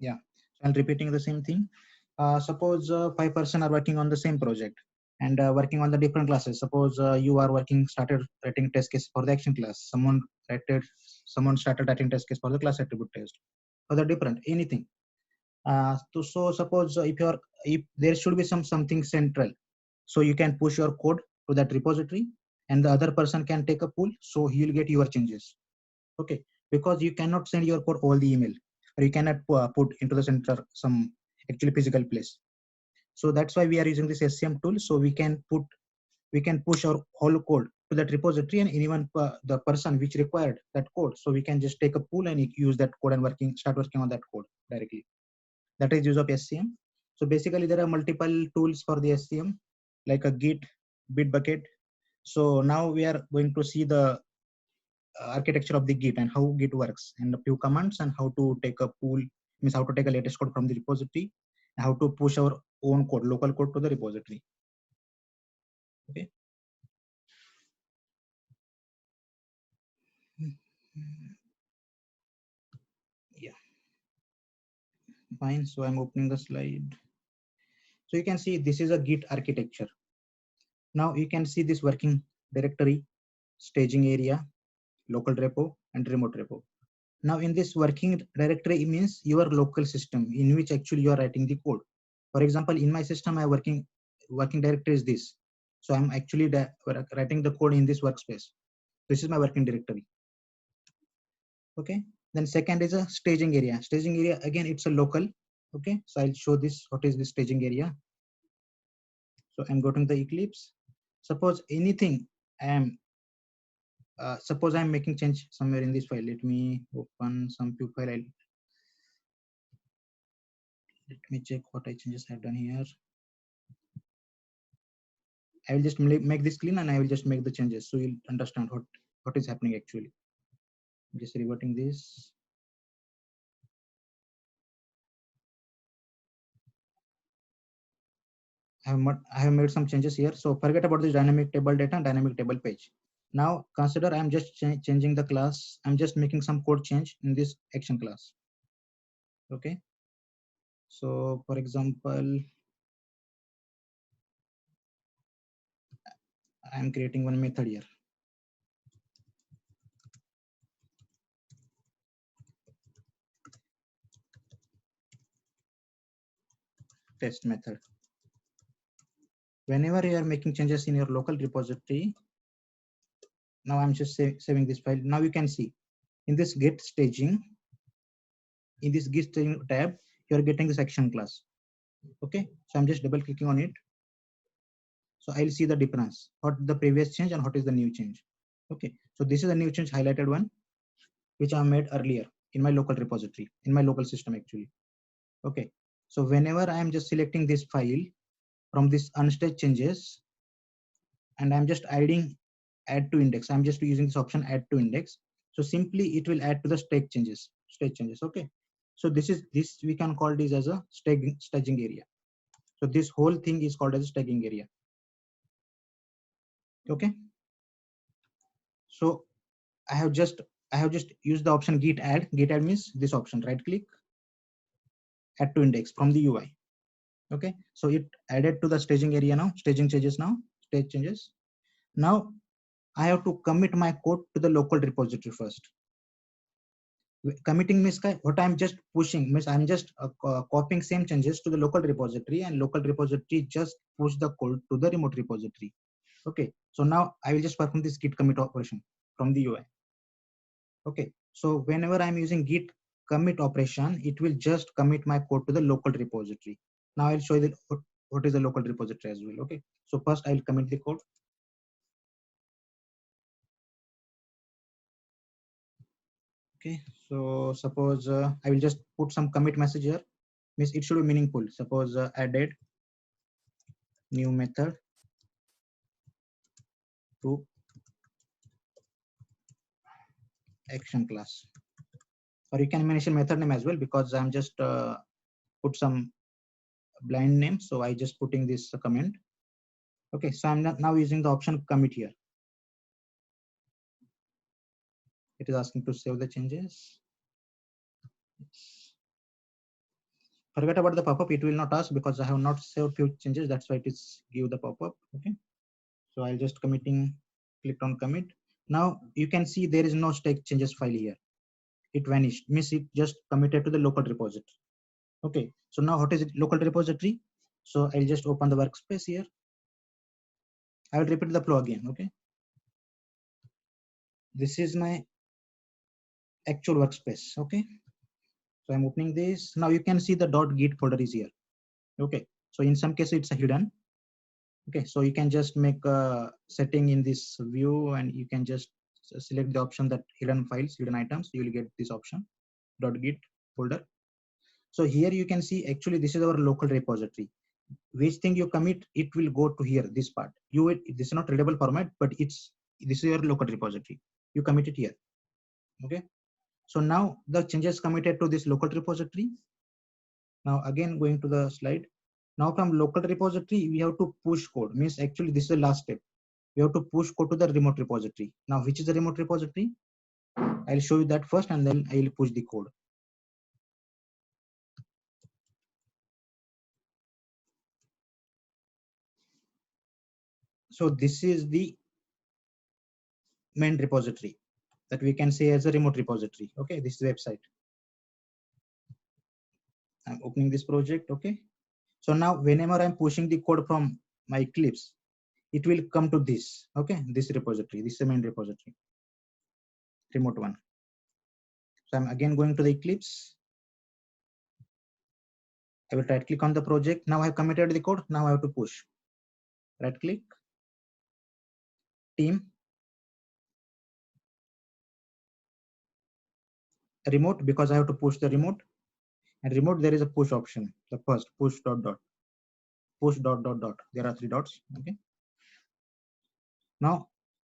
Yeah, so I'm repeating the same thing. Suppose 5 person are working on the same project and working on the different classes. Suppose you are working, started writing test case for the action class. Writed, someone started writing test case for the class attribute test. For the different anything. So suppose if there should be something central, so you can push your code to that repository, and the other person can take a pull, so he will get your changes. Okay, because you cannot send your code all the email, or you cannot put into the center some actually physical place. So that's why we are using this SCM tool, so we can push our whole code to that repository, and anyone the person which required that code, so we can just take a pull and use that code and start working on that code directly. That is use of SCM. So basically there are multiple tools for the SCM, like a Git, Bitbucket. So now we are going to see the architecture of the Git and how Git works, and a few commands, and how to take a pull, means how to take a latest code from the repository, and how to push our own code, local code, to the repository. Okay. Yeah, fine. So I'm opening the slide. So you can see this is a Git architecture. Now you can see this working directory, staging area, local repo, and remote repo. Now in this working directory, it means your local system in which actually you are writing the code. For example, in my system, my working directory is this. So I'm actually writing the code in this workspace. This is my working directory. Okay. Then second is a staging area. Staging area, again, it's a local. Okay. So I'll show this. What is the staging area? So I'm going to the Eclipse. Suppose anything I am suppose I'm making change somewhere in this file. Let me open some few file. Let me check what I changes I've done here. I will just make this clean, and I will just make the changes, so you'll understand what is happening actually. I'm just reverting this. I have made some changes here. So forget about this dynamic table data and dynamic table page. Now consider I'm just changing the class. I'm just making some code change in this action class. Okay. So for example, I'm creating one method here. Test method. Whenever you are making changes in your local repository, now I'm just saving this file. Now you can see in this Git staging, in this Git staging tab, you are getting this action class. Okay, so I'm just double clicking on it. So I'll see the difference, what the previous change and what is the new change. Okay, so this is a new change highlighted one, which I made earlier in my local repository, in my local system actually. Okay, so whenever I am just selecting this file from this unstaged changes, and I'm just add to index, I'm just using this option add to index. So simply it will add to the stage changes. Okay, so this we can call this as a staging area. So this whole thing is called as a staging area. Okay, so I have just used the option git add. Git add means this option, right click, add to index from the UI. Okay, so it added to the staging area now, staging changes now, stage changes. Now I have to commit my code to the local repository first. Committing means what I'm just pushing means I'm just copying same changes to the local repository, and local repository just push the code to the remote repository. Okay, so now I will just perform this git commit operation from the UI. Okay, so whenever I'm using git commit operation, it will just commit my code to the local repository. Now I'll show you what is the local repository as well. Okay, so first I'll commit the code. Okay, so suppose I will just put some commit message here, means it should be meaningful. Suppose added new method to action class, or you can mention method name as well, because I'm just put some blind name, so I just putting this comment. Okay, so I'm now using the option commit here. It is asking to save the changes. Forget about the pop-up. It will not ask because I have not saved few changes. That's why it is give the pop-up. Okay. So I'll just click on commit. Now you can see there is no stack changes file here. It vanished. Means it just committed to the local repository. Okay. So now what is it? Local repository. So I'll just open the workspace here. I will repeat the flow again. Okay. This is my actual workspace. Okay. So I'm opening this. Now you can see the .git folder is here. Okay. So in some cases it's hidden. Okay. So you can just make a setting in this view and you can just select the option that hidden files, hidden items. You will get this option .git folder. So here you can see actually this is our local repository. Which thing you commit, it will go to here, this part. This is not readable format, but this is your local repository. You commit it here. Okay. So now the changes committed to this local repository. Now again going to the slide. Now from local repository, we have to push code. Means actually this is the last step. We have to push code to the remote repository. Now which is the remote repository? I'll show you that first and then I'll push the code. So this is the main repository that we can say as a remote repository. Okay, this is the website. I'm opening this project. Okay. So now whenever I'm pushing the code from my Eclipse, it will come to this. Okay, this repository. This is the main repository, remote one. So I'm again going to the Eclipse. I will right click on the project. Now I have committed the code. Now I have to push. Right click, team, remote, because I have to push the remote. And remote, there is a push option. The first push dot dot, push dot dot dot. There are 3 dots. Okay. Now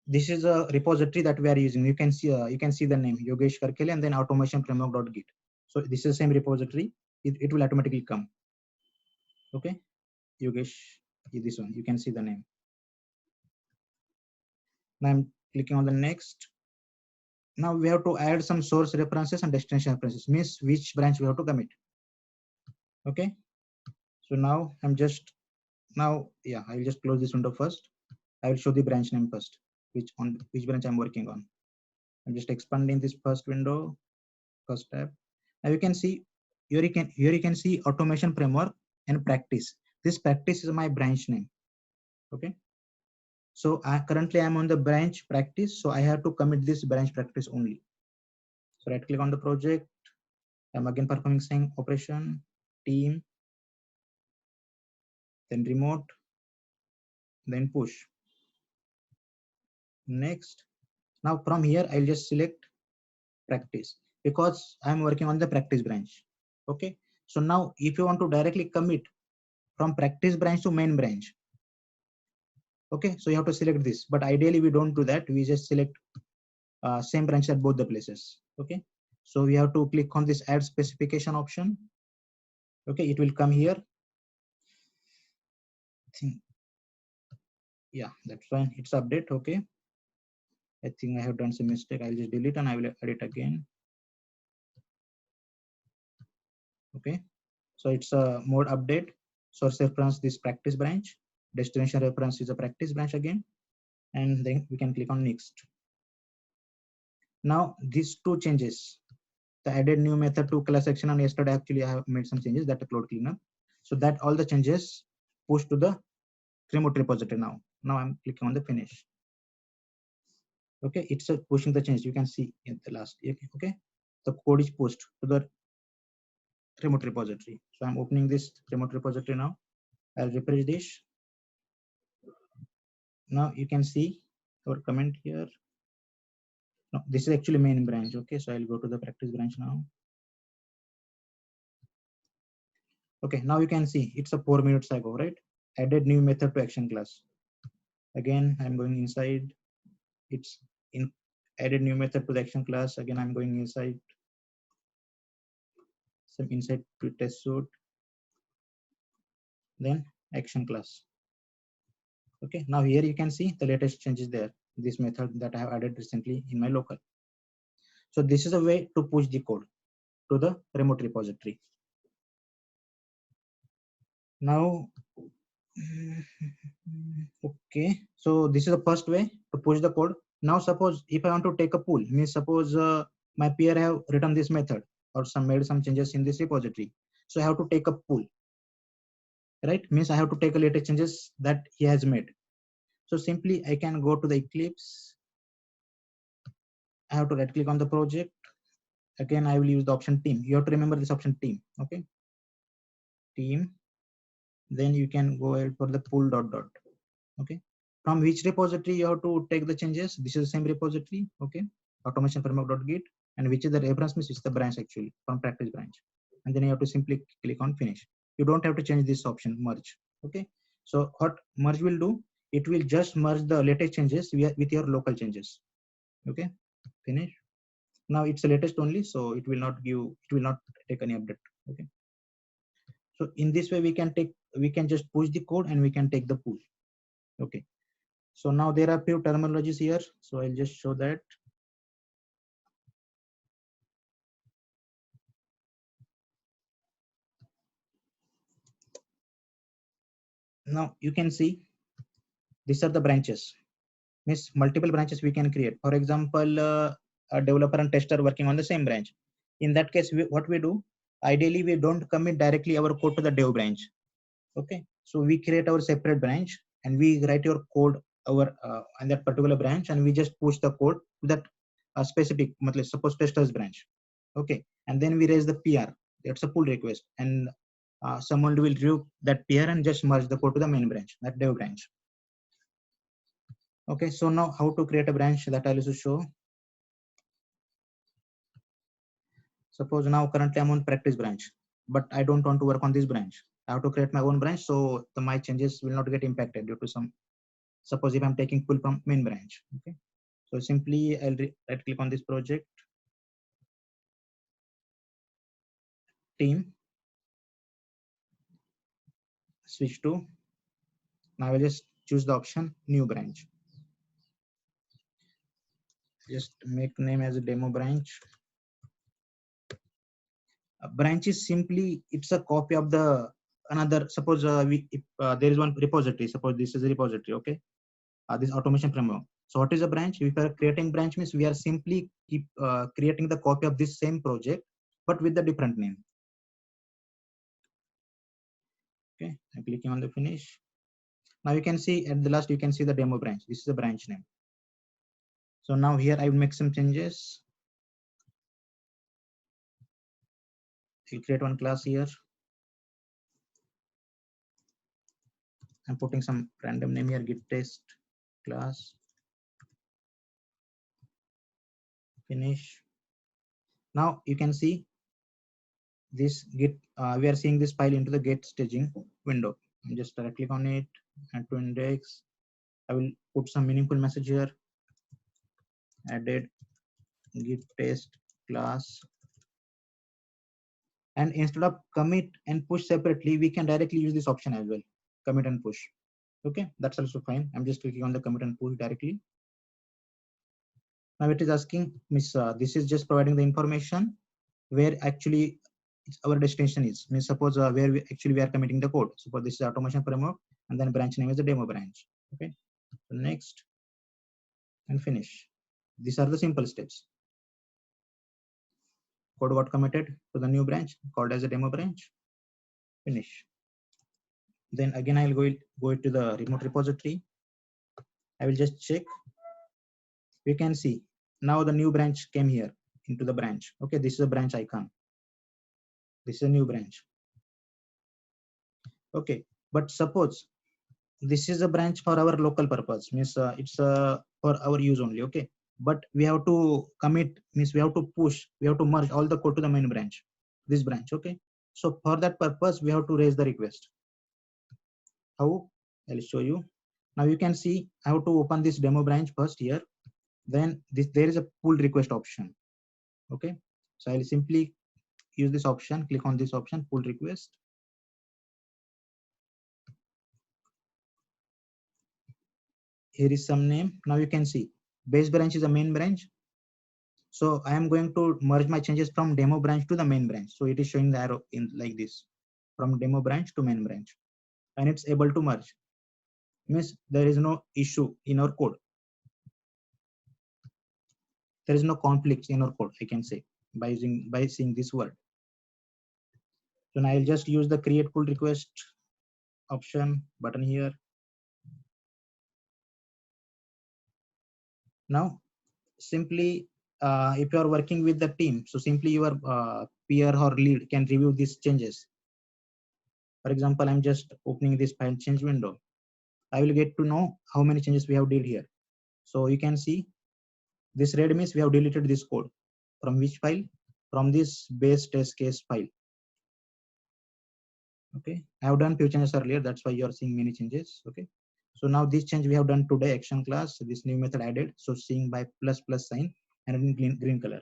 this is a repository that we are using. You can see the name Yogesh Karkele and then automation framework.git. So this is the same repository. It will automatically come. Okay, Yogesh, this one. You can see the name. Now I'm clicking on the next. Now we have to add some source references and destination references. Means which branch we have to commit. Okay. So now I will just close this window first. I will show the branch name first, which branch I'm working on. I'm just expanding this first window, first tab. Now you can see here you can see automation framework and practice. This practice is my branch name. Okay. So currently I'm on the branch practice. So I have to commit this branch practice only. So right click on the project. I'm again performing same operation, team, then remote, then push. Next. Now from here, I'll just select practice because I'm working on the practice branch. Okay. So now if you want to directly commit from practice branch to main branch, okay, so you have to select this, but ideally we don't do that. We just select same branch at both the places. Okay. So we have to click on this add specification option. Okay. It will come here. Yeah, that's fine. It's update. Okay. I think I have done some mistake. I'll just delete and I will edit again. Okay. So it's a mode update. Source reference, this practice branch. Destination reference is a practice branch again. And then we can click on next. Now these two changes, the added new method to class action, and yesterday actually I have made some changes that upload cleanup. So that all the changes push to the remote repository now. Now I'm clicking on the finish. Okay, it's pushing the change. You can see in the last. Okay, the code is pushed to the remote repository. So I'm opening this remote repository now. I'll refresh this. Now you can see our comment here. No, this is actually main branch. Okay, so I'll go to the practice branch now. Okay, now you can see it's a 4 minutes ago, right? Added new method to action class. Again, I'm going inside. It's in added new method to the action class. Again, I'm going inside. Some inside to test suite. Then action class. Okay, now here you can see the latest changes there. This method that I have added recently in my local. So this is a way to push the code to the remote repository. Now, okay, so this is the first way to push the code. Now suppose if I want to take a pull, means suppose my peer have written this method or some made some changes in this repository, so I have to take a pull, right? Means I have to take a latest changes that he has made. So simply I can go to the Eclipse. I have to right click on the project. Again, I will use the option team. You have to remember this option team. Okay, team. Then you can go ahead for the pull dot dot. Okay, from which repository you have to take the changes. This is the same repository. Okay, automation framework.git, and which is the reference means it's the branch actually from practice branch. And then you have to simply click on finish. You don't have to change this option merge. Okay, so what merge will do, it will just merge the latest changes with your local changes. Okay, finish. Now it's the latest only, so it will not take any update. Okay, so in this way we can just push the code and we can take the pull. Okay, so now there are few terminologies here, so I'll just show that. Now you can see these are the branches, means multiple branches we can create. For example, a developer and tester working on the same branch. In that case, what we do, ideally we don't commit directly our code to the dev branch. Okay, so we create our separate branch and we write your code our on that particular branch, and we just push the code to that specific, suppose testers branch. Okay, and then we raise the PR. That's a pull request, and someone will review that PR and just merge the code to the main branch, that dev branch. Okay, so now how to create a branch, that I'll also show. Suppose now currently I'm on practice branch, but I don't want to work on this branch. I have to create my own branch, so my changes will not get impacted due to some. Suppose if I'm taking pull from main branch. Okay, so simply I'll right click on this project, team, switch to. Now I will just choose the option new branch. Just make name as a demo branch. A branch is simply it's a copy of the another. Suppose if there is one repository. Suppose this is a repository. Okay, this automation framework. So what is a branch? If we are creating branch means we are simply creating the copy of this same project, but with the different name. Okay, I'm clicking on the finish. Now you can see at the last, you can see the demo branch. This is the branch name. So now here I will make some changes. I'll create one class here. I'm putting some random name here, git test class. Finish. Now you can see this git, we are seeing this file into the git staging window. I'm just click on it, add to index. I will put some meaningful message here. Added git test class. And instead of commit and push separately, we can directly use this option as well, commit and push. Okay, that's also fine. I'm just clicking on the commit and push directly. Now it is asking, this is just providing the information where actually our destination is. Means suppose where we are committing the code. Suppose this is automation framework, and then branch name is the demo branch. Okay, so next and finish. These are the simple steps. Code got committed to the new branch called as a demo branch. Finish. Then again I'll go to the remote repository. I will just check. We can see now the new branch came here into the branch. Okay, this is a branch icon. This is a new branch. Okay, but suppose this is a branch for our local purpose, means it's for our use only. Okay, but we have to commit, means we have to push, we have to merge all the code to the main branch, this branch. Okay, so for that purpose we have to raise the request. How? I'll show you. Now you can see I have to open this demo branch first here. Then there is a pull request option. Okay, so I'll simply use this option, click on this option, pull request. Here is some name. Now you can see base branch is a main branch. So I am going to merge my changes from demo branch to the main branch. So it is showing the arrow in like this, from demo branch to main branch. and it's able to merge. Means there is no issue in our code. There is no conflict in our code, I can say, by seeing this word. So now I'll just use the create pull request option button here. Now, simply, if you are working with the team, so simply your peer or lead can review these changes. For example, I'm just opening this file change window. I will get to know how many changes we have did here. So you can see this red means we have deleted this code. From which file? From this base test case file. Okay, I have done few changes earlier. That's why you are seeing many changes. Okay, so now this change we have done today, action class, this new method added. So seeing by plus sign and in green color.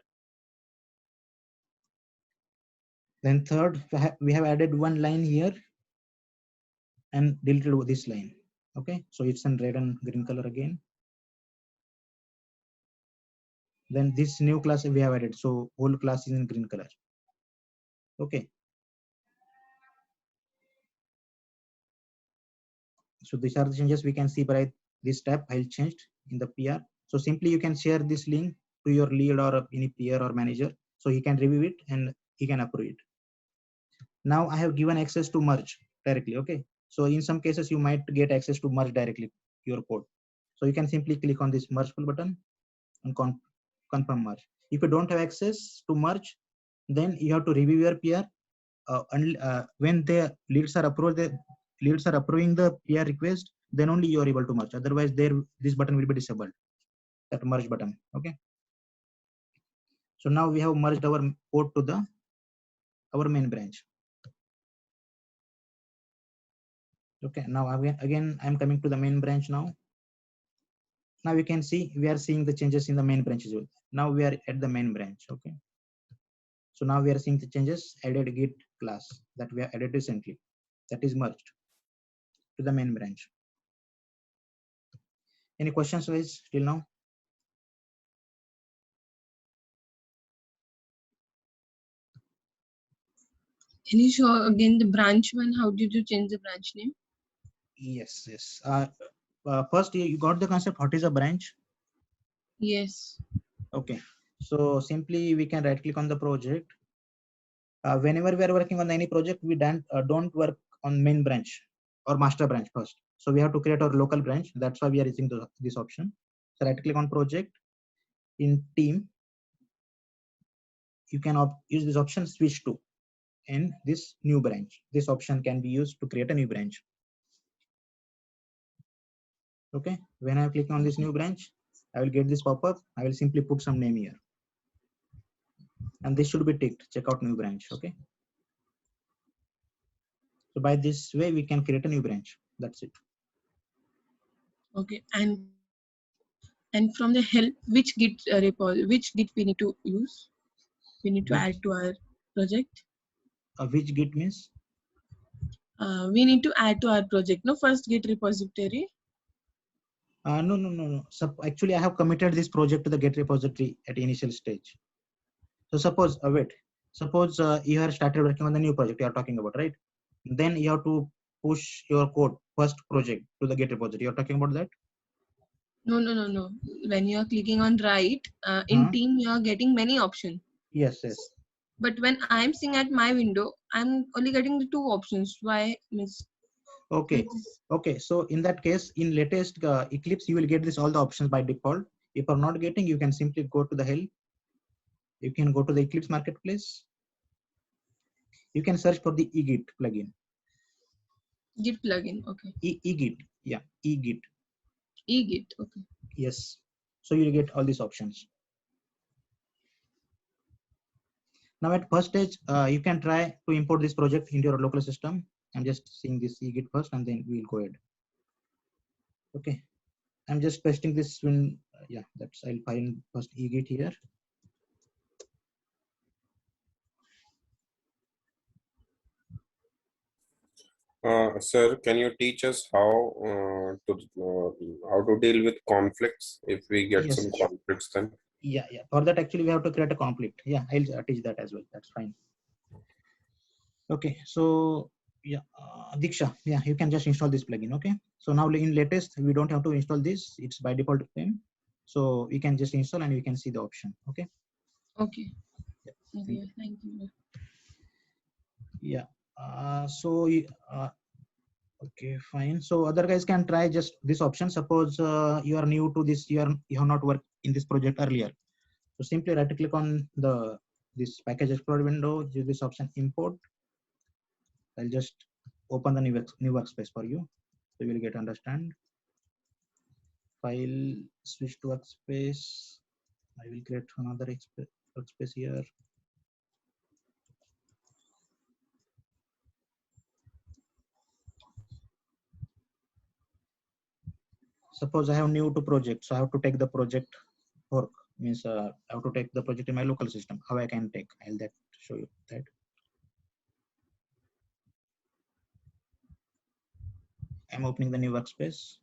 Then third, we have added one line here and deleted this line. Okay, so it's in red and green color again. Then this new class we have added, so whole class is in green color. Okay, so these are the changes we can see by this tab. I'll changed in the PR. So simply you can share this link to your lead or any peer or manager, so he can review it and he can approve it. Now I have given access to merge directly. Okay, so in some cases you might get access to merge directly your code. So you can simply click on this merge pull button and confirm merge. If you don't have access to merge, then you have to review your PR. When the leads are approving the PR request, then only you are able to merge. Otherwise, this button will be disabled. That merge button. Okay. So now we have merged our code to our main branch. Okay. Now again I'm coming to the main branch now. Now you can see we are seeing the changes in the main branch as well. Now we are at the main branch. Okay. So now we are seeing the changes added git class that we have added recently. That is merged to the main branch. Any questions guys till now? Can you show again the branch one? How did you change the branch name? Yes. First, you got the concept. What is a branch? Yes. Okay. So simply we can right click on the project. Whenever we are working on any project, we don't work on main branch or master branch first. So we have to create our local branch. That's why we are using this option. So right click on project. In team, you can use this option switch to, and this new branch. This option can be used to create a new branch. Okay, when I click on this new branch, I will get this pop-up. I will simply put some name here, and this should be ticked. Check out new branch. Okay, so by this way we can create a new branch. That's it. Okay, and from the help, which Git repo, which Git we need to use? We need to add to our project. Which Git means? We need to add to our project. No, first Git repository. No. So actually, I have committed this project to the Git repository at initial stage. So suppose, suppose you have started working on the new project you are talking about, right? Then you have to push your code first project to the Git repository. You're talking about that? No. When you are clicking on write in team, you are getting many options. Yes. But when I'm seeing at my window, I'm only getting the two options. Why, miss? Okay. So in that case, in latest Eclipse, you will get this all the options by default. If you're not getting, you can simply go to the help. You can go to the Eclipse marketplace. You can search for the eGit plugin. Git plugin, okay. eGit, yeah, eGit. eGit, okay. Yes. So you'll get all these options. Now at first stage, you can try to import this project into your local system. I'm just seeing this eGit first, and then we'll go ahead. Okay. I'm just pasting this in. Yeah, I'll find first eGit here. Sir, can you teach us how to deal with conflicts if we get some conflicts then? Yeah. For that, actually, we have to create a conflict. Yeah, I'll teach that as well. That's fine. Okay, so Yeah, Diksha, yeah, you can just install this plugin. Okay. So now in latest, we don't have to install this. It's by default theme. So we can just install and we can see the option. Okay. Okay. Yeah. Okay. Thank you. Yeah. Okay, fine. So other guys can try just this option. Suppose you are new to this, you have not worked in this project earlier. So simply right click on this package explorer window, use this option import. I'll just open the new workspace for you, so you will get understand. File, switch to workspace. I will create another workspace here. Suppose I have new to project, so I have to take the project work. Means I have to take the project in my local system. How I can take? I'll that show you that. I'm opening the new workspace.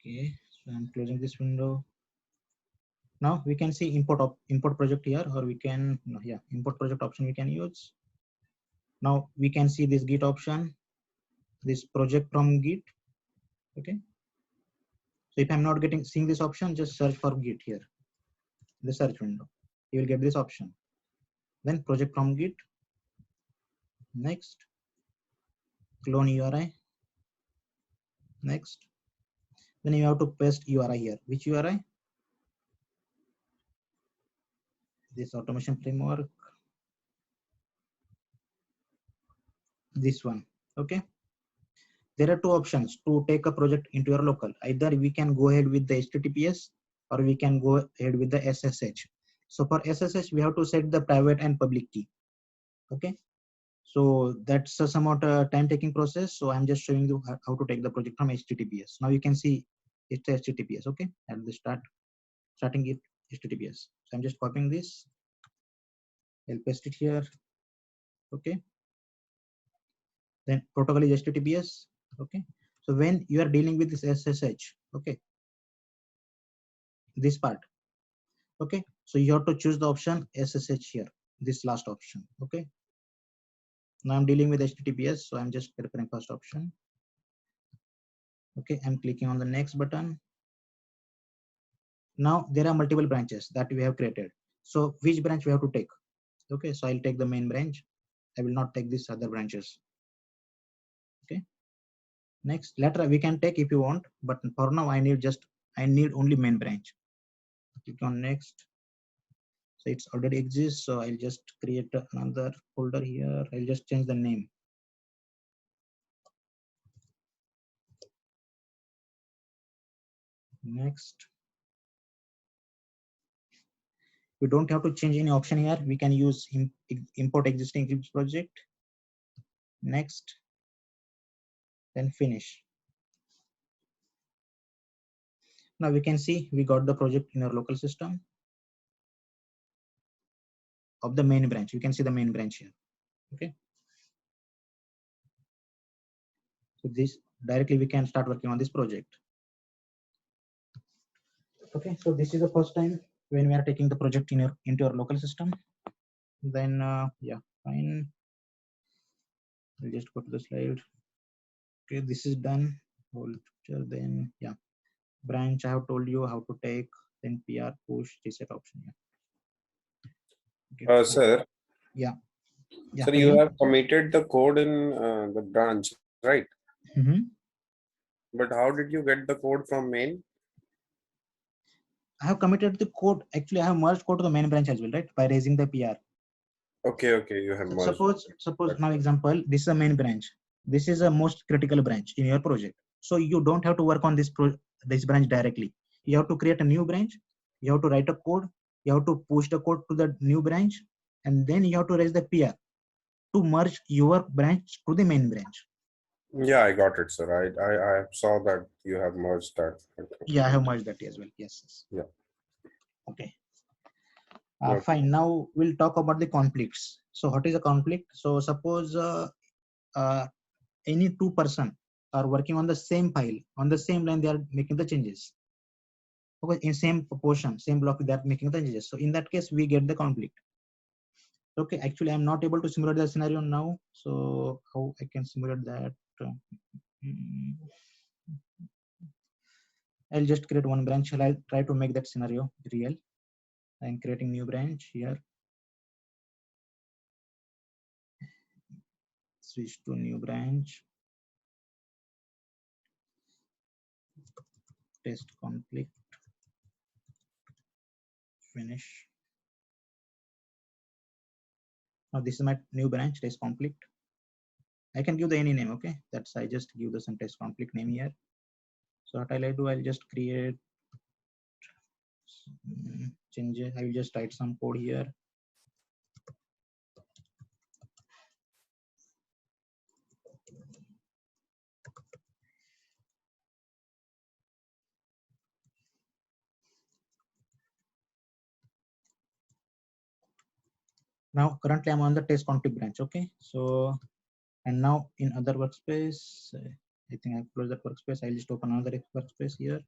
Okay, so I'm closing this window. Now we can see import project here, or we can import project option we can use. Now we can see this Git option, this project from Git. Okay. So if I'm not seeing this option, just search for Git here, the search window. You will get this option. Then project from Git. Next, clone URI. Next, then you have to paste URI here. Which URI? This automation framework. This one. Okay. There are two options to take a project into your local. Either we can go ahead with the HTTPS or we can go ahead with the SSH. So for SSH, we have to set the private and public key. Okay. So that's a somewhat time-taking process. So I'm just showing you how to take the project from HTTPS. Now you can see it's HTTPS. Okay, at the starting it HTTPS. So I'm just copying this. I'll paste it here. Okay. Then protocol is HTTPS. Okay. So when you are dealing with this SSH, okay, this part. Okay. So you have to choose the option SSH here. This last option. Okay. Now I'm dealing with HTTPS, so I'm just preparing first option. Okay, I'm clicking on the next button. Now there are multiple branches that we have created. So which branch we have to take? Okay, so I'll take the main branch. I will not take these other branches. Okay. Next, later we can take if you want, but for now I need only main branch. Click on next. So it's already exists. So I'll just create another folder here. I'll just change the name. Next. We don't have to change any option here. We can use import existing Eclipse project. Next. Then finish. Now we can see we got the project in our local system of the main branch. You can see the main branch here. Okay. So this directly we can start working on this project. Okay. So this is the first time when we are taking the project into our local system. Then yeah, fine. We'll just go to the slide. Okay, this is done. Then yeah, branch I have told you how to take. Then PR push reset option. Yeah. Okay, Sir. Yeah. Sir, you have committed the code in the branch, right? Mm-hmm. But how did you get the code from main? I have committed the code. Actually, I have merged code to the main branch as well, right? By raising the PR. Okay, you have merged. Suppose now example, this is a main branch. This is a most critical branch in your project. So you don't have to work on this branch directly. You have to create a new branch. You have to write a code. You have to push the code to the new branch, and then you have to raise the PR to merge your branch to the main branch. Yeah, I got it, sir. I saw that you have merged that. Yeah, I have merged that as well. Yes. Yeah. Okay. Fine. Now we'll talk about the conflicts. So what is a conflict? So suppose any two person are working on the same file, on the same line, they are making the changes. Okay, in same portion, same block, they are making the changes. So in that case, we get the conflict. Okay, actually, I'm not able to simulate the scenario now. So how I can simulate that? I'll just create one branch. I'll try to make that scenario real. I'm creating new branch here. Switch to new branch. Test conflict. Finish. Now this is my new branch, test conflict. I can give the any name, okay? That's I just give the some test conflict name here. So what I'll do, I'll just create change. I will just write some code here. Now currently I'm on the test conflict branch, okay? So and now in other workspace, I think I've closed that workspace. I'll just open another workspace here.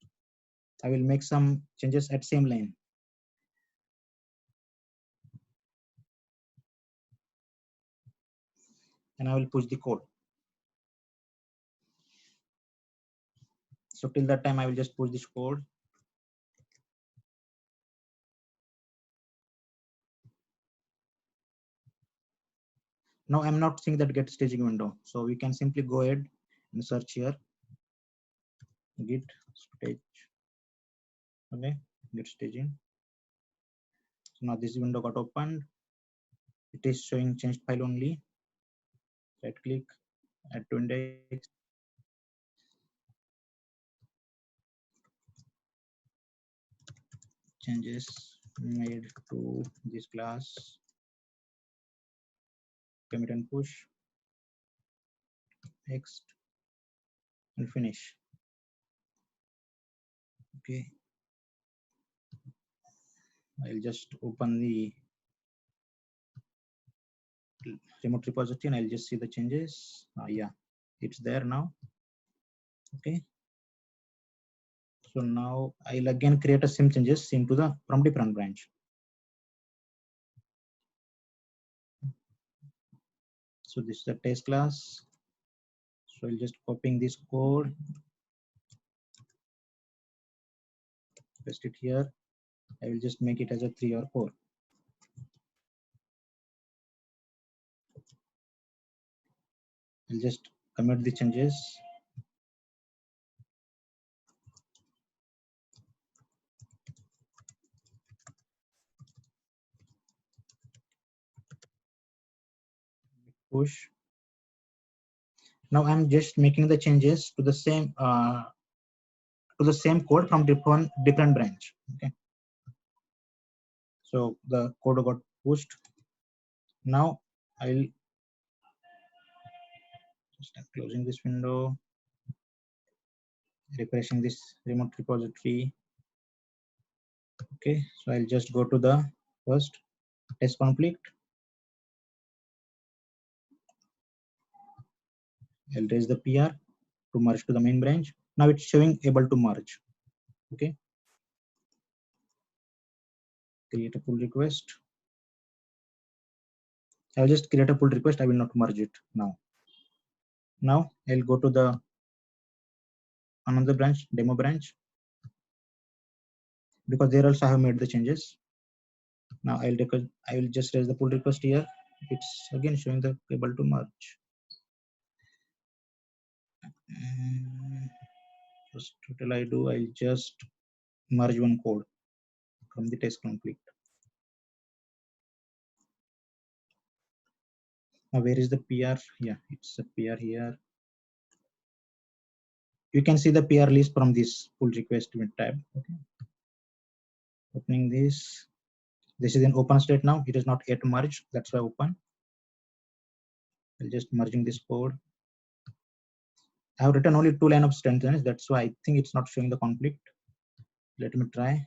I will make some changes at same line. And I will push the code. So till that time, I will just push this code. Now I'm not seeing that get staging window. So we can simply go ahead and search here. Git stage. Okay, git staging. So now this window got opened. It is showing changed file only. Right click, add to index. Changes made to this class. Commit and push. Next and finish. Okay. I'll just open the remote repository and I'll just see the changes. Yeah, it's there now. Okay. So now I'll again create a sim changes into the from different branch. So this is the test class. So I'll just copying this code, paste it here. I will just make it as a 3 or 4. I'll just commit the changes. Push. Now I'm just making the changes to the same code from different branch. Okay. So the code got pushed. Now I'll just closing this window, refreshing this remote repository. Okay, so I'll just go to the first test conflict. I'll raise the PR to merge to the main branch. Now it's showing able to merge. Okay. Create a pull request. I'll just create a pull request. I will not merge it now. Now I'll go to the another branch, demo branch, because there also I have made the changes. Now I will just raise the pull request here. It's again showing the able to merge. Just what will I do? I'll just merge one code from the test conflict. Now where is the PR? Yeah, it's a PR here. You can see the PR list from this pull request tab. Okay. Opening this. This is in open state now. It is not yet merged. That's why open. I'll just merging this code. I have written only 2 lines of sentence. That's why I think it's not showing the conflict. Let me try.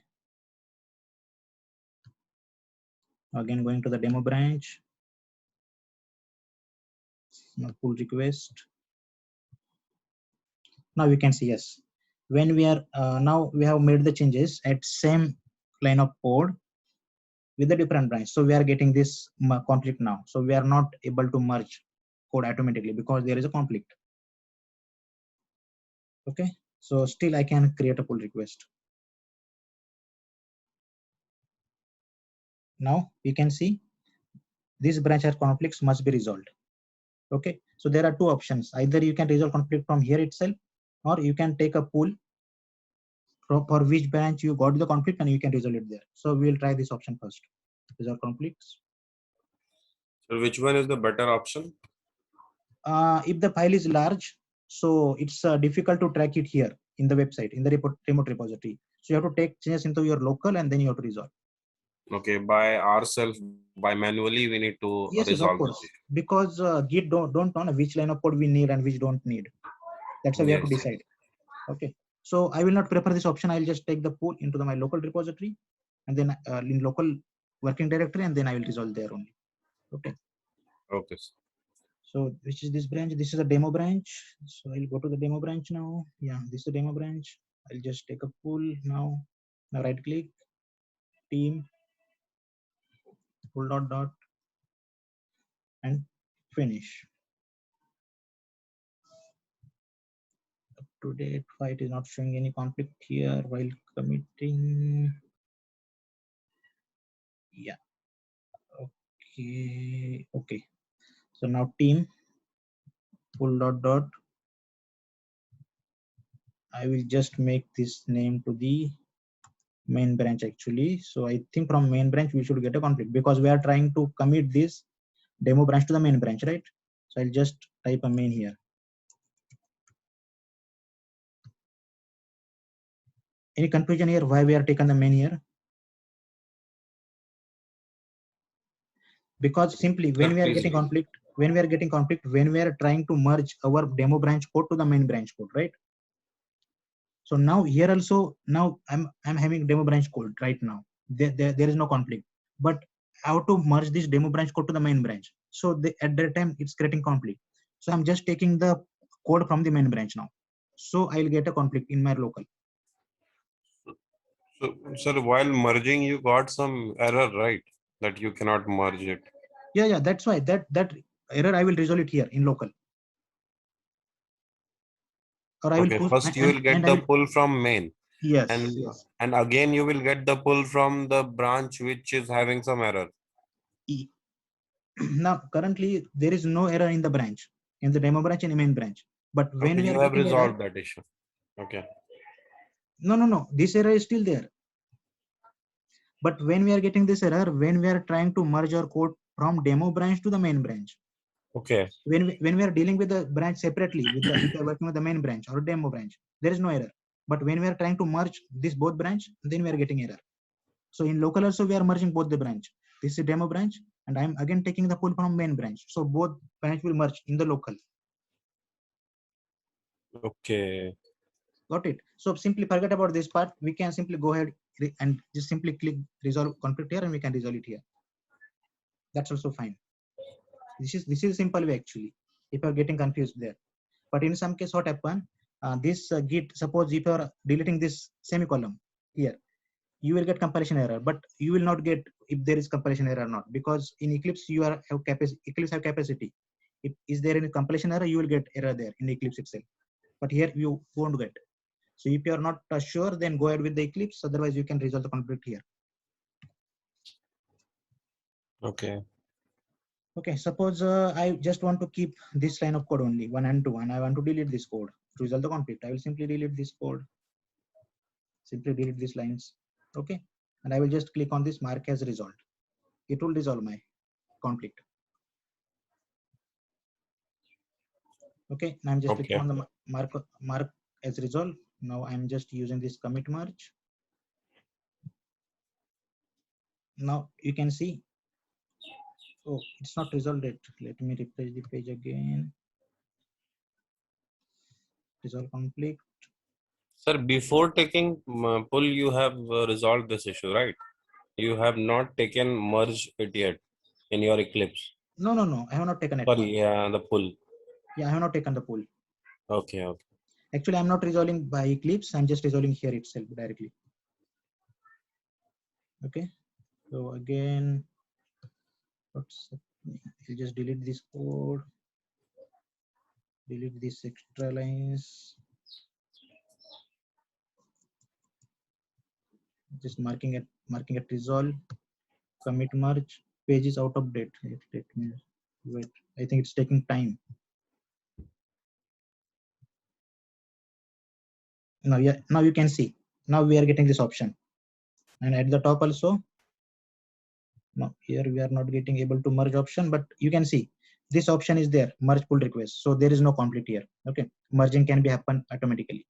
Again, going to the demo branch. Now pull request. Now you can see, yes, when we are now we have made the changes at same line of code with the different branch. So we are getting this conflict now. So we are not able to merge code automatically because there is a conflict. Okay, so still I can create a pull request. Now you can see these branch or conflicts must be resolved. Okay, so there are two options. Either you can resolve conflict from here itself, or you can take a pool for which branch you got the conflict and you can resolve it there. So we will try this option first. Resolve conflicts. So which one is the better option? If the file is large, so it's difficult to track it here in the website, in the remote repository. So you have to take changes into your local and then you have to resolve. Okay, by ourselves, by manually, we need to Yes, resolve of course, this. because Git don't know which line of code we need and which don't need. That's why we have to decide. Okay, so I will not prefer this option. I'll just take the pool into my local repository and then in local working directory, and then I will resolve there only. Okay. Okay. So which is this branch? This is a demo branch. So I'll go to the demo branch now. Yeah, this is the demo branch. I'll just take a pool now. Now right click, team, pull dot, and finish. Up to date, it is not showing any conflict here while committing. Yeah. Okay. So now team, pull dot. I will just make this name to the main branch actually. So I think from main branch we should get a conflict because we are trying to commit this demo branch to the main branch, right? So I'll just type a main here. Any confusion here why we are taking the main here? Because simply when we are getting conflict, when we are trying to merge our demo branch code to the main branch code, right? So now here also, now I'm having demo branch code right now. There is no conflict, but how to merge this demo branch code to the main branch? So at that time it's creating conflict. So I'm just taking the code from the main branch now. So I'll get a conflict in my local. So, sir, while merging, you got some error, right? That you cannot merge it. Yeah. That's why that error I will resolve it here in local. Or I will push, first you will get the pull from main. Yes. And again you will get the pull from the branch which is having some error. Now currently there is no error in the branch, in the demo branch and main branch. But when we you are have getting resolved error, that issue. Okay. No. This error is still there. But when we are getting this error, when we are trying to merge our code from demo branch to the main branch. Okay. When we are dealing with the branch separately, if we are working with the main branch or demo branch, there is no error. But when we are trying to merge this both branch, then we are getting error. So in local also we are merging both the branch. This is demo branch, and I'm again taking the pull from main branch. So both branch will merge in the local. Okay. Got it. So simply forget about this part. We can simply go ahead and just simply click resolve conflict here, and we can resolve it here. That's also fine. This is simple way actually. If you're getting confused there, but in some case, what happen? This Git, suppose if you're deleting this semicolon here, you will get compilation error, but you will not get if there is compilation error or not, because in Eclipse you have capacity. Eclipse have capacity. If is there any compilation error, you will get error there in Eclipse itself. But here you won't get. So if you are not sure, then go ahead with the Eclipse. Otherwise, you can resolve the conflict here. Okay. Okay. Suppose I just want to keep this line of code only 1 and 2, and I want to delete this code to resolve the conflict. I will simply delete this code. Simply delete these lines. Okay. And I will just click on this mark as resolved. It will resolve my conflict. Okay. Now I'm just clicking on the mark as resolved. Now I'm just using this commit merge. Now you can see, oh, it's not resolved yet. Let me refresh the page again. Resolve conflict. Sir, before taking pull, you have resolved this issue, right? You have not taken merge it yet in your Eclipse. No. I have not taken it. Sorry, the pull. Yeah, I have not taken the pull. Okay. Actually, I'm not resolving by Eclipse. I'm just resolving here itself directly. Okay. So again, I'll just delete this code, delete these extra lines, just marking it resolve, commit merge, page is out of date. Let me wait. I think it's taking time. Now, yeah, now you can see. Now we are getting this option, and at the top also. No, here we are not getting able to merge option, but you can see this option is there, merge pull request. So there is no conflict here. Okay, merging can be happen automatically.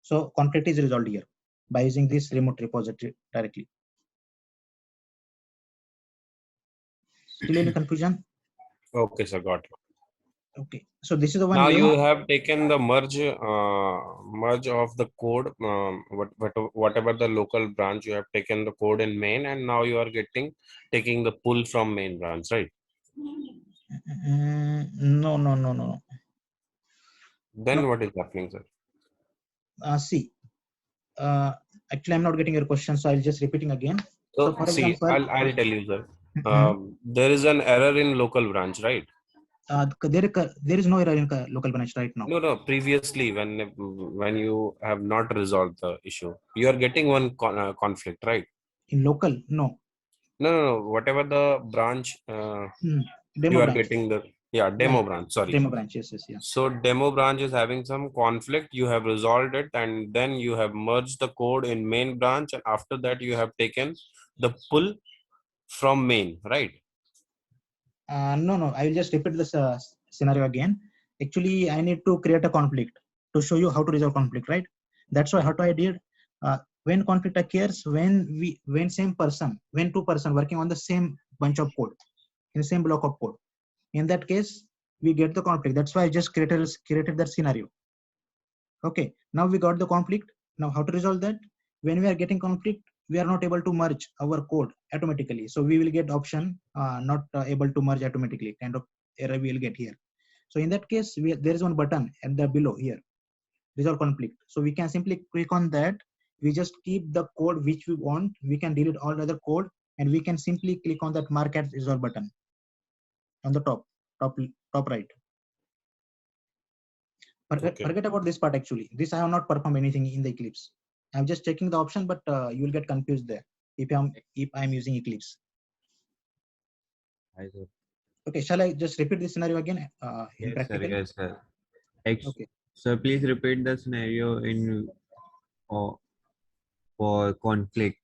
So conflict is resolved here by using this remote repository directly. Still any confusion? Okay, sir, got it. Okay, so this is the one Now way. you have taken the merge of the code, whatever the local branch you have taken the code in main, and now you are taking the pull from main branch, right? No. Then No. what is happening, sir? See, actually, I'm not getting your question, so I'll just repeating again. So, for See, example, I'll tell you, sir. There is an error in local branch, right? there is no error in local branch right now. No. Previously, when you have not resolved the issue, you are getting one conflict, right? In local, no. No. Whatever the branch you Demo are branch. getting the demo branch. Sorry. Demo branch. Yes. Yeah. So demo branch is having some conflict. You have resolved it, and then you have merged the code in main branch, and after that you have taken the pull from main, right? No. I will just repeat this scenario again. Actually, I need to create a conflict to show you how to resolve conflict, right? That's why what I did. When conflict occurs, when two person working on the same bunch of code, in the same block of code, in that case, we get the conflict. That's why I just created that scenario. Okay. Now we got the conflict. Now how to resolve that? When we are getting conflict, we are not able to merge our code automatically. So we will get option not able to merge automatically, kind of error we will get here. So in that case, there is one button at the below here, resolve conflict. So we can simply click on that. We just keep the code which we want. We can delete all other code, and we can simply click on that mark as resolve button on the top right. Forget about this part. Actually, this I have not performed anything in the Eclipse. I'm just checking the option, but you will get confused there if I'm using Eclipse. Okay, shall I just repeat this scenario again in practical? Yes, sir. Okay. So please repeat the scenario in for conflict.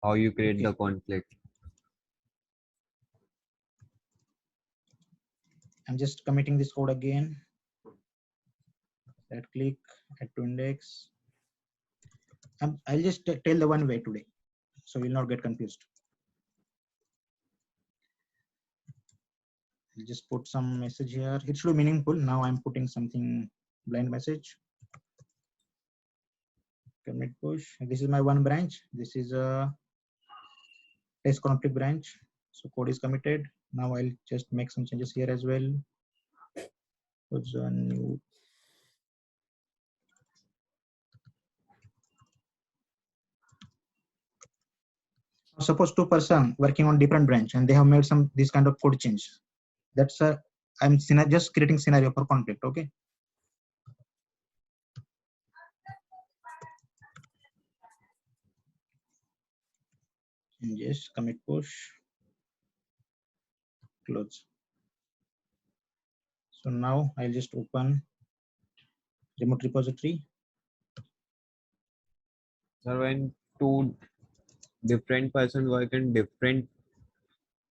How you create the conflict. I'm just committing this code again. Right click, add to index. I'll just tell the one way today, so we'll not get confused. I'll just put some message here. It should be meaningful. Now I'm putting something blind message. Commit push. This is my one branch. This is a test conflict branch. So code is committed. Now I'll just make some changes here as well. What's a new? Suppose two person working on different branch and they have made some this kind of code change. That's I'm just creating scenario for conflict. Okay. Yes, commit push, close. So now I'll just open remote repository. So when two different person work in different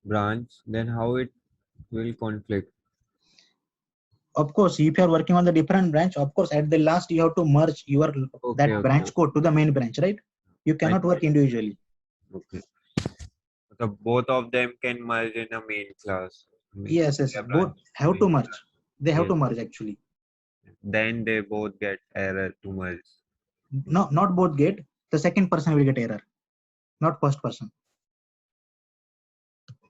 branch, then how it will conflict? Of course, if you are working on the different branch, of course, at the last you have to merge your branch code to the main branch, right? You cannot work individually. Okay. So both of them can merge in a main class. Yes. Both have to merge. They have to merge actually. Then they both get error to merge. No, not both get. The second person will get error, not first person.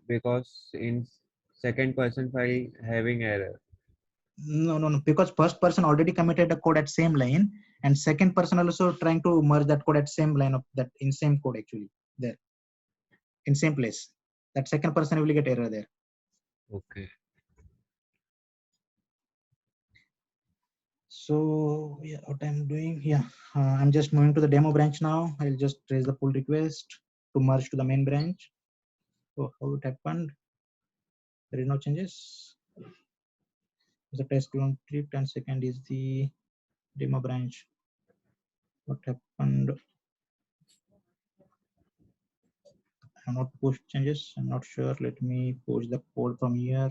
Because in second person file having error. No, because first person already committed a code at same line, and second person also trying to merge that code at same line of that in same code actually there in same place. That second person will get error there. Okay. So yeah, what I'm doing, yeah, I'm just moving to the demo branch now. I'll just raise the pull request to merge to the main branch. So how it happened? There is no changes. The test clone trip and second is the demo branch. What happened? I'm not pushed changes. I'm not sure. Let me push the code from here.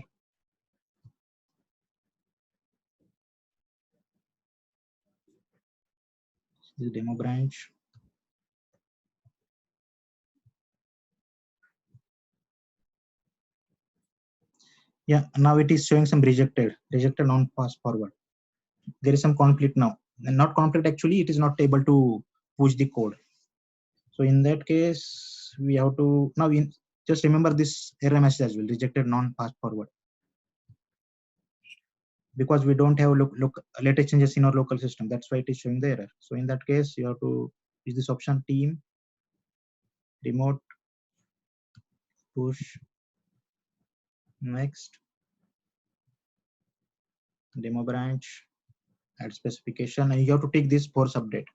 This is demo branch. Yeah, now it is showing some rejected non-pass forward. There is some conflict now. And not conflict actually, it is not able to push the code. So in that case, we have to now just remember this error message as well, rejected non-pass forward. Because we don't have latest changes in our local system. That's why it is showing the error. So in that case, you have to use this option team, remote, push, next, demo branch, add specification, and you have to take this force update.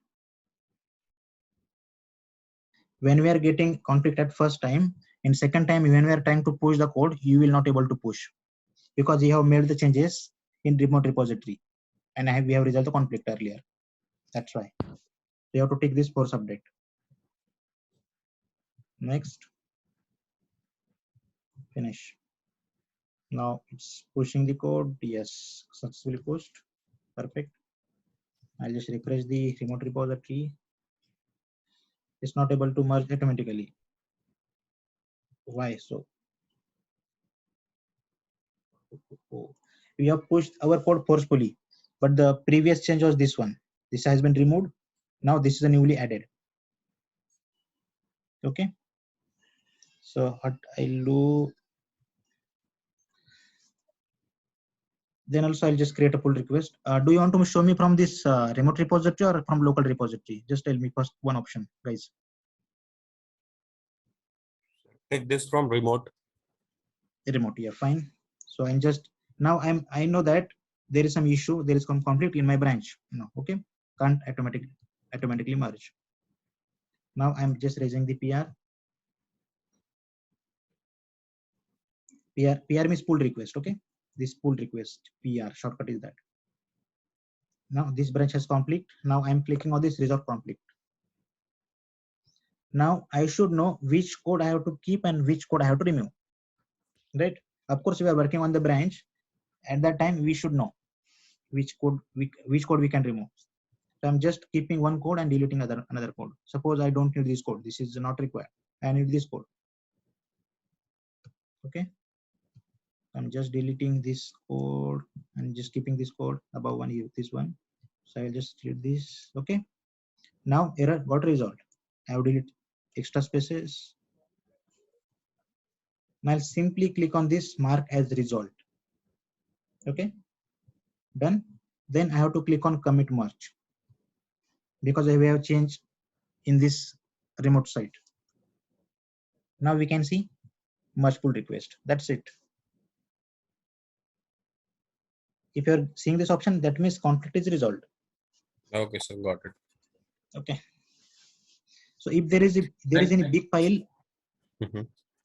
When we are getting conflict at first time, in second time, when we are trying to push the code, you will not able to push because you have made the changes in remote repository and we have resolved the conflict earlier. That's why you have to take this force update. Next, finish. Now it's pushing the code. Yes, successfully pushed. Perfect. I'll just refresh the remote repository. It's not able to merge automatically. Why so? We have pushed our code forcefully, but the previous change was this one. This has been removed. Now this is a newly added. Okay. So what I'll do, then also I'll just create a pull request. Do you want to show me from this remote repository or from local repository? Just tell me first one option, guys. Take this from remote. Remote, yeah, fine. So I'm just now I know that there is some issue, there is some conflict in my branch. No, okay, can't automatically merge. Now I'm just raising the PR. PR means pull request. Okay, this pull request PR shortcut is that. Now this branch has conflict. Now I'm clicking on this resolve conflict. Now I should know which code I have to keep and which code I have to remove. Right? Of course, we are working on the branch. At that time, we should know which code we can remove. So I'm just keeping one code and deleting another code. Suppose I don't need this code. This is not required. I need this code. Okay. I'm just deleting this code and just keeping this code above one here, this one. So I'll just delete this. Okay. Now error got resolved. I have deleted extra spaces. Now I'll simply click on this mark as resolved. Okay. Done. Then I have to click on commit merge because we have changed in this remote site. Now we can see merge pull request. That's it. If you're seeing this option, that means conflict is resolved. Okay, so got it. Okay. So if there is any big file,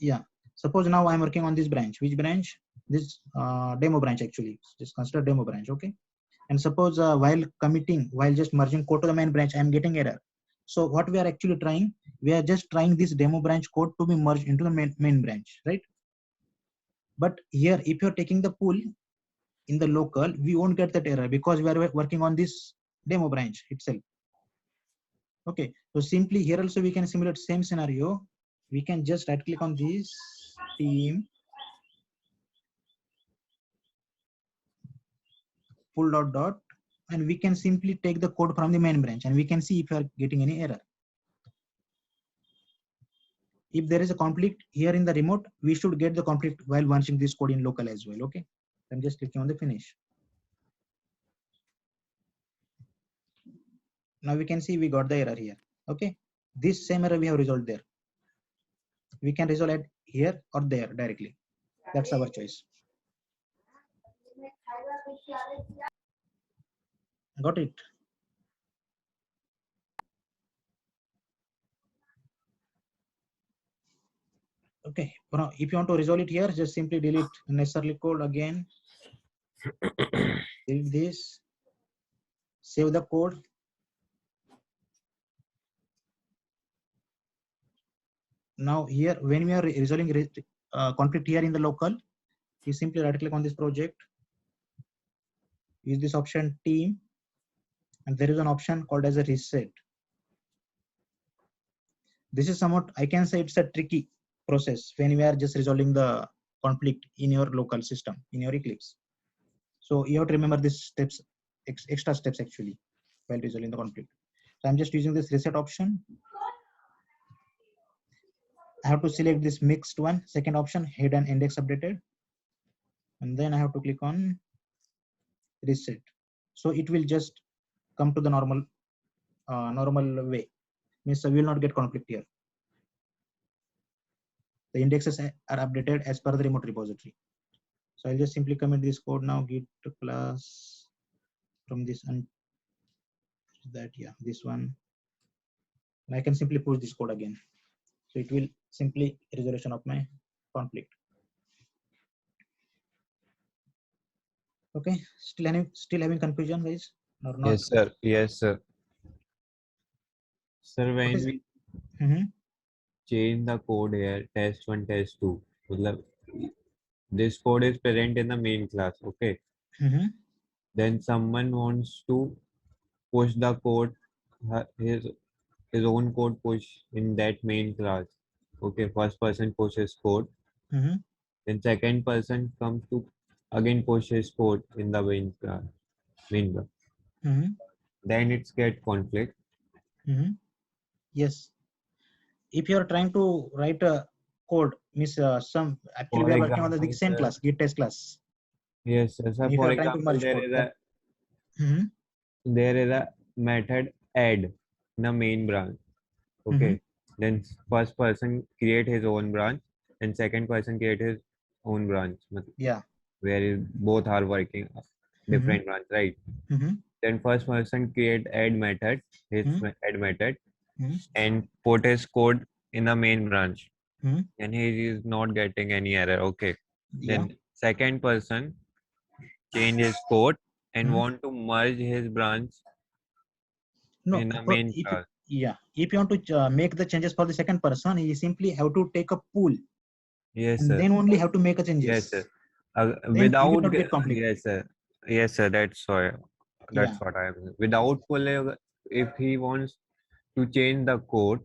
yeah. Suppose now I'm working on this branch. Which branch? This demo branch actually. Just consider demo branch. Okay. And suppose while just merging code to the main branch, I'm getting error. So what we are actually trying, we are just trying this demo branch code to be merged into the main branch, right? But here, if you're taking the pull in the local, we won't get that error because we are working on this demo branch itself. Okay, so simply here also we can simulate same scenario. We can just right click on this team, pull dot, and we can simply take the code from the main branch and we can see if you are getting any error. If there is a conflict here in the remote, we should get the conflict while launching this code in local as well. Okay, I'm just clicking on the finish. Now we can see we got the error here. Okay, this same error we have resolved there. We can resolve it here or there directly. That's our choice. Got it? Okay, now if you want to resolve it here, just simply delete unnecessary code again. Delete this, save the code. Now here, when we are resolving conflict here in the local, you simply right click on this project, use this option team, and there is an option called as a reset. This is somewhat, I can say it's a tricky process when we are just resolving the conflict in your local system, in your Eclipse. So you have to remember these steps, extra steps actually, while resolving the conflict. So I'm just using this reset option. I have to select this mixed one, second option, head and index updated. And then I have to click on reset. So it will just come to the normal way. Means we will not get conflict here. The indexes are updated as per the remote repository. So I'll just simply commit this code now, git plus from this and that, yeah, this one. And I can simply push this code again. So it will simply resolution of my conflict. Okay, still having confusion, guys, or not? Yes, sir. Yes, sir. Sir, when is- we Mhm. change the code here, test 1, test 2, matlab, this code is present in the main class, okay? Mhm. Then someone wants to push the code, his own code push in that main class. Okay, first person pushes code, Mhm. then second person comes to again push his code in the main class. Mhm. Then it's get conflict. Mhm. Yes. If you are trying to write a code, means actually For we are working on the example, same sir, class, git test class. yes, sir. And if you For are trying to example, merge code, Mhm. there is a method add in the main branch. Okay. Then first person create his own branch and second person create his own branch. Yeah. Where both are working different branch, right? Mhm. Then first person create add method, his Mhm. add method, Mhm. and put his code in the main branch. Mhm. And he is not getting any error. Okay. Yeah. Then second person change his code and Mhm. want to merge his branch No, in the main if class. if you want to make the changes for the second person, you simply have to take a pool Yes, and sir. then only have to make a changes. Yes, sir. Then you will Without not get conflict. yes, sir. Yes, sir. That's why. That's Yeah. what I am. Without pull, if he wants to change the code,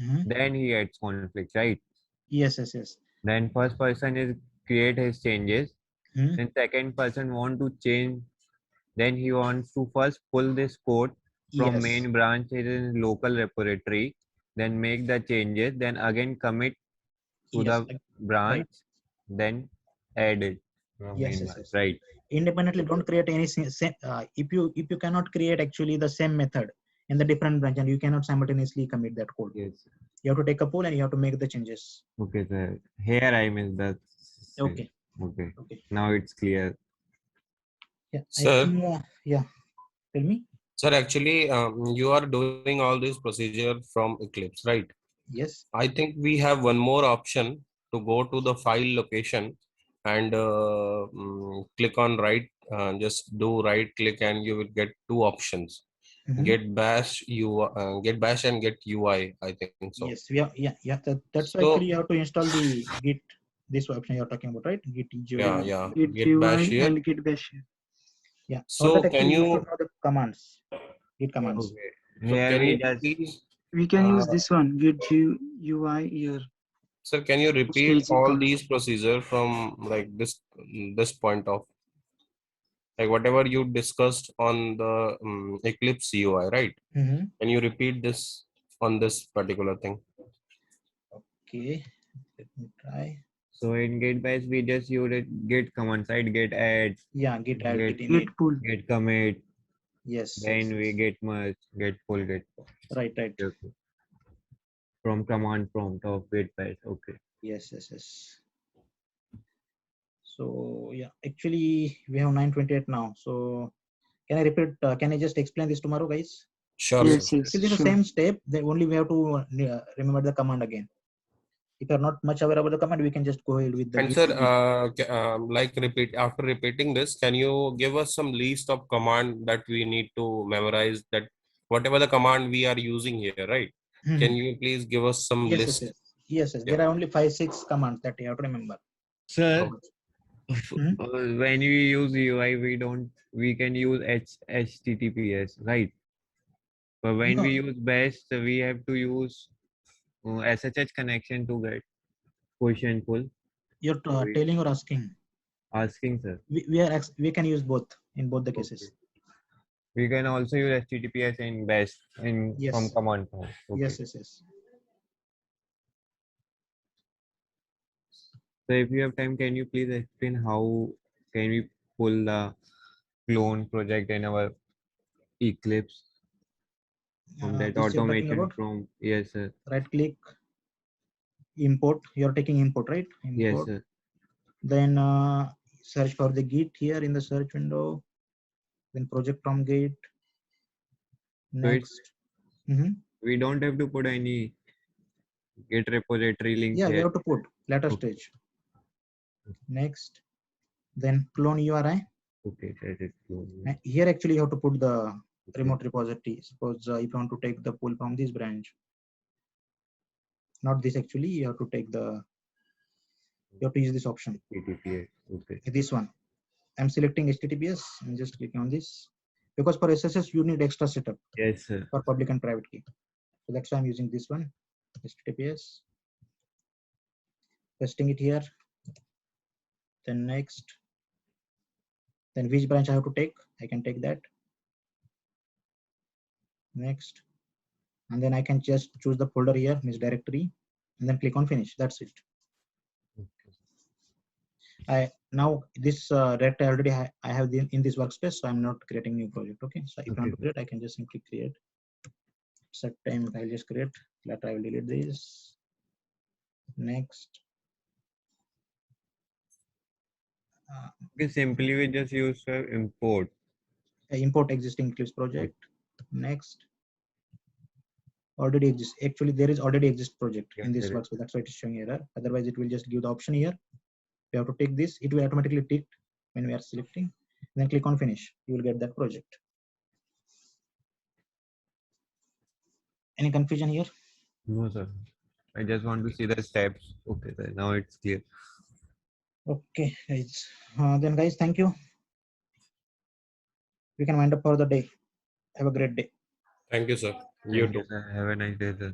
Mhm. then he adds conflict, right? Yes. Yes. Yes. Then first person is create his changes. Mhm. Then second person want to change. Then he wants to first pull this code from Yes. main branch in local repository. Then make the changes. Then again commit to Yes. the branch. Then add it from Yes. main Yes. branch, Yes. right? Independently, don't create any if you cannot create actually the same method in the different branch, and you cannot simultaneously commit that code. Yes. You have to take a pool and you have to make the changes. Okay, sir. Here I missed that. Okay. Okay. Okay. Now it's clear. Yeah. I Sir, think, yeah. Tell me. sir, actually, you are doing all this procedure from Eclipse, right? Yes. I think we have one more option to go to the file location and click on right. Just do right click and you will get two options: Mhm. get bash and get UI. I think so. Yes. Yeah. That's why So actually you have to install the Git. This option you're talking about, right? Git yeah, GUI. yeah, Git get bash GUI here. and Git bash. Yeah. For that So can actually you should you know the commands. Git commands. Okay. so Here can we you just please We can use uh, this one, Git GUI here. sir, can you repeat Staging all command. these procedure from like this point of like whatever you discussed on the Eclipse UI, right? Mm-hmm. Can you repeat this on this particular thing? Okay. Let me try. so in git bash we just use it git command side, git add, Yeah. Git add, git Git init. Git pull. git commit, Yes. Then yes, we yes. get merge, get pull, get Right. Right. okay. From command prompt of get patch. Okay. Yes. Yes. Yes. So yeah, actually we have 9:28 now. So can I repeat? Can I just explain this tomorrow, guys? Sure, Yes, sir. yes, It is the sure. same step. Then only we have to remember the command again. If you are not much aware about the command, we can just go ahead with the And git. sir, like after repeating this, can you give us some list of command that we need to memorize, that whatever the command we are using here, right? Can Mhm. you please give us some Yes, yes, list? yes. Yes, yes. Yeah. There are only 5-6 commands that you have to remember. Sir, Hmm? when we use UI, we can use HTTPS, right? But when No, we use BEST, we have to use SSH connection to get push and pull. you're So we telling or asking. asking, sir. We can use both in both the Okay. cases. We can also use HTTPS in BEST in from Yes. command prompt. Okay. Yes, yes, yes. So if you have time, can you please explain how can we pull the clone project in our Eclipse from that This you're talking automation about. from yes, sir. Right click, import. You're taking import, right? Yes, Import. sir. Then search for the git here in the search window. Then project from git. So it's Next. Mhm. we don't have to put any Git repository link Yeah, we here. have to put later Okay. stage. Next. Then clone URI. Okay, that is clone. And here actually you have to put the Okay. remote repository. Suppose if you want to take the pull from this branch, not this actually, you have to take the, you have to use this option. HTTPS. Okay. This one. I'm selecting HTTPS and just clicking on this because for SSH you need extra setup Yes, sir. for public and private key. So that's why I'm using this one, HTTPS. Pasting it here. Then next. Then which branch I have to take? I can take that. Next. And then I can just choose the folder here, means directory, and then click on finish. That's it. I now this directory already I have in this workspace, so I'm not creating new project. Okay, so if I want to create, I can just simply create. Set time I'll just create. Later I will delete this. Next. Okay, simply we just use import. Import existing Eclipse project. Next. Already exists. Actually, there is already exist project in this workspace. That's why it is showing error. Otherwise, it will just give the option here. We have to take this. It will automatically tick when we are selecting. Then click on finish. You will get that project. Any confusion here? No, sir. I just want to see the steps. Okay, sir. Now it's clear. Okay, guys. Then, guys, thank you. We can wind up for the day. Have a great day. Thank you, sir. You Thank too. you, sir. Have a nice day, sir.